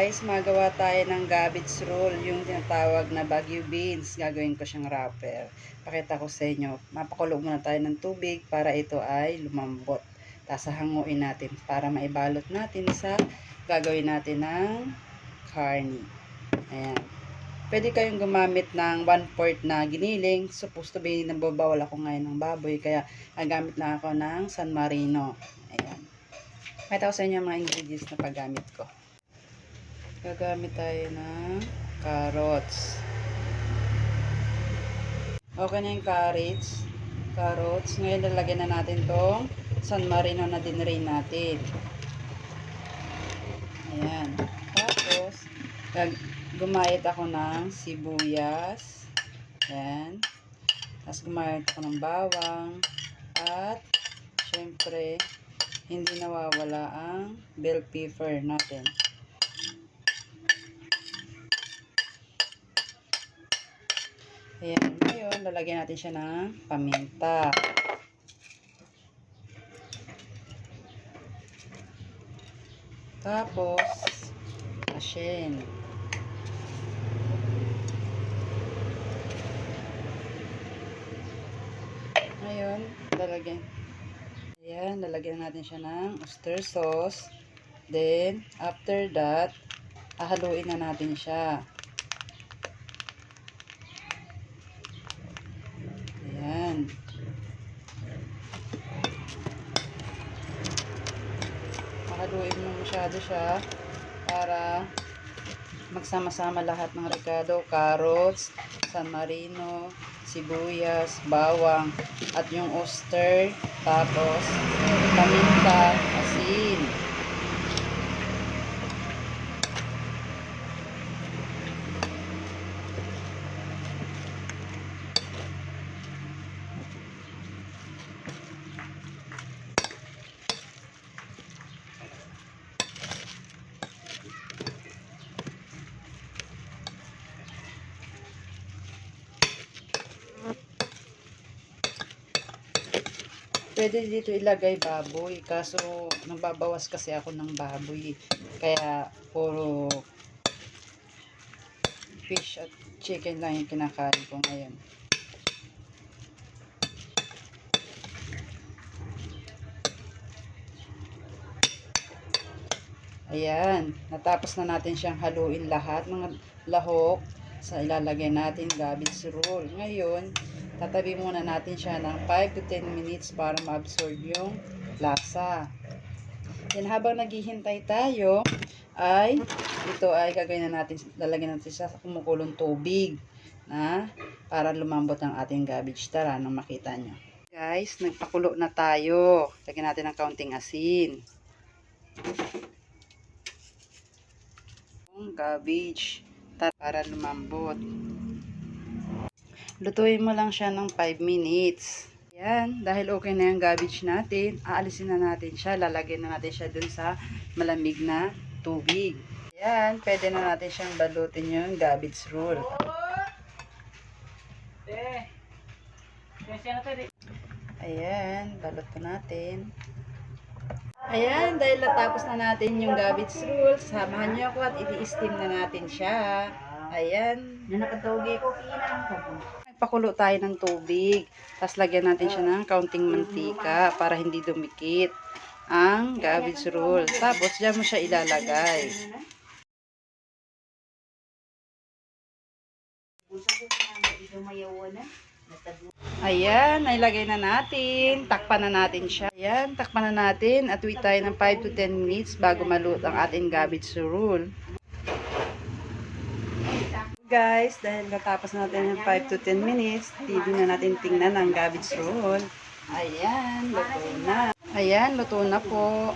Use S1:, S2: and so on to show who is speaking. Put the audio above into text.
S1: guys, magawa tayo ng cabbage roll, yung tinatawag na Baguio beans. Gagawin ko siyang wrapper. Pakita ko sa inyo. Mapakulo muna tayo ng tubig para ito ay lumambot. Tapos hanguin natin para maibalot natin sa gagawin natin ng carne. Ayan. Pwede kayong gumamit ng 1/4 na giniling. Supposed to be nababawal ako ngayon ng baboy. Kaya nagamit na ako ng San Marino. Ayan. Pakita ko sa inyo mga ingredients na paggamit ko. Gagamit tayo ng carrots. Okay na yung carrots. Ngayon lalagyan na natin tong San Marino na dinrain natin. Ayan. Tapos, gumayat ako ng sibuyas. Ayan. Tapos gumayat ako ng bawang. At, syempre, hindi nawawala ang bell pepper natin. Ayan, ngayon, lalagyan natin siya ng paminta. Tapos, asin. Ngayon, lalagyan natin siya ng oyster sauce. Then, after that, hahaluin na natin siya. Ayan. Hahaluin mo masyado siya para magsama-sama lahat ng ricado, carrots, San Marino, sibuyas, bawang, at yung oyster, tapos paminta, asin. Pwede dito ilagay baboy, kaso nagbabawas kasi ako ng baboy. Kaya puro fish at chicken lang yung kinakain ko ngayon. Ayan, natapos na natin siyang haluin lahat ng lahok sa ilalagay natin cabbage roll. Ngayon, tatabi muna natin siya ng 5 to 10 minutes para ma-absorb yung lasa. Yan, habang naghihintay tayo, ito ay gagawin na natin, lalagyan natin siya sa kumukulong tubig na para lumambot ang ating cabbage. Tara, nang makita nyo. Guys, nagpakulo na tayo. Lagyan natin ng kaunting asin. Cabbage para lumambot. Lutuin mo lang siya ng 5 minutes. Yan, dahil okay na yung cabbage natin, aalisin na natin siya, lalagyan na natin siya dun sa malamig na tubig. Yan, pwede na natin siyang balutin yung cabbage roll. Ayan, balot na natin. Ayan, dahil natapos na natin yung cabbage roll, samahan niyo ako at i-steam na natin siya. Ayan. Nagpakulo tayo ng tubig. Tapos lagyan natin siya ng kaunting mantika para hindi dumikit ang cabbage roll. Tapos dyan mo siya ilalagay. Ayan, nailagay na natin. Takpan na natin siya. Ayan, takpan na natin at wait tayo ng 5 to 10 minutes bago maluto ang ating cabbage roll. Guys, dahil natapos natin yung 5 to 10 minutes, hindi na natin tingnan ang cabbage roll. Ayan, luto na. Ayan, luto na po.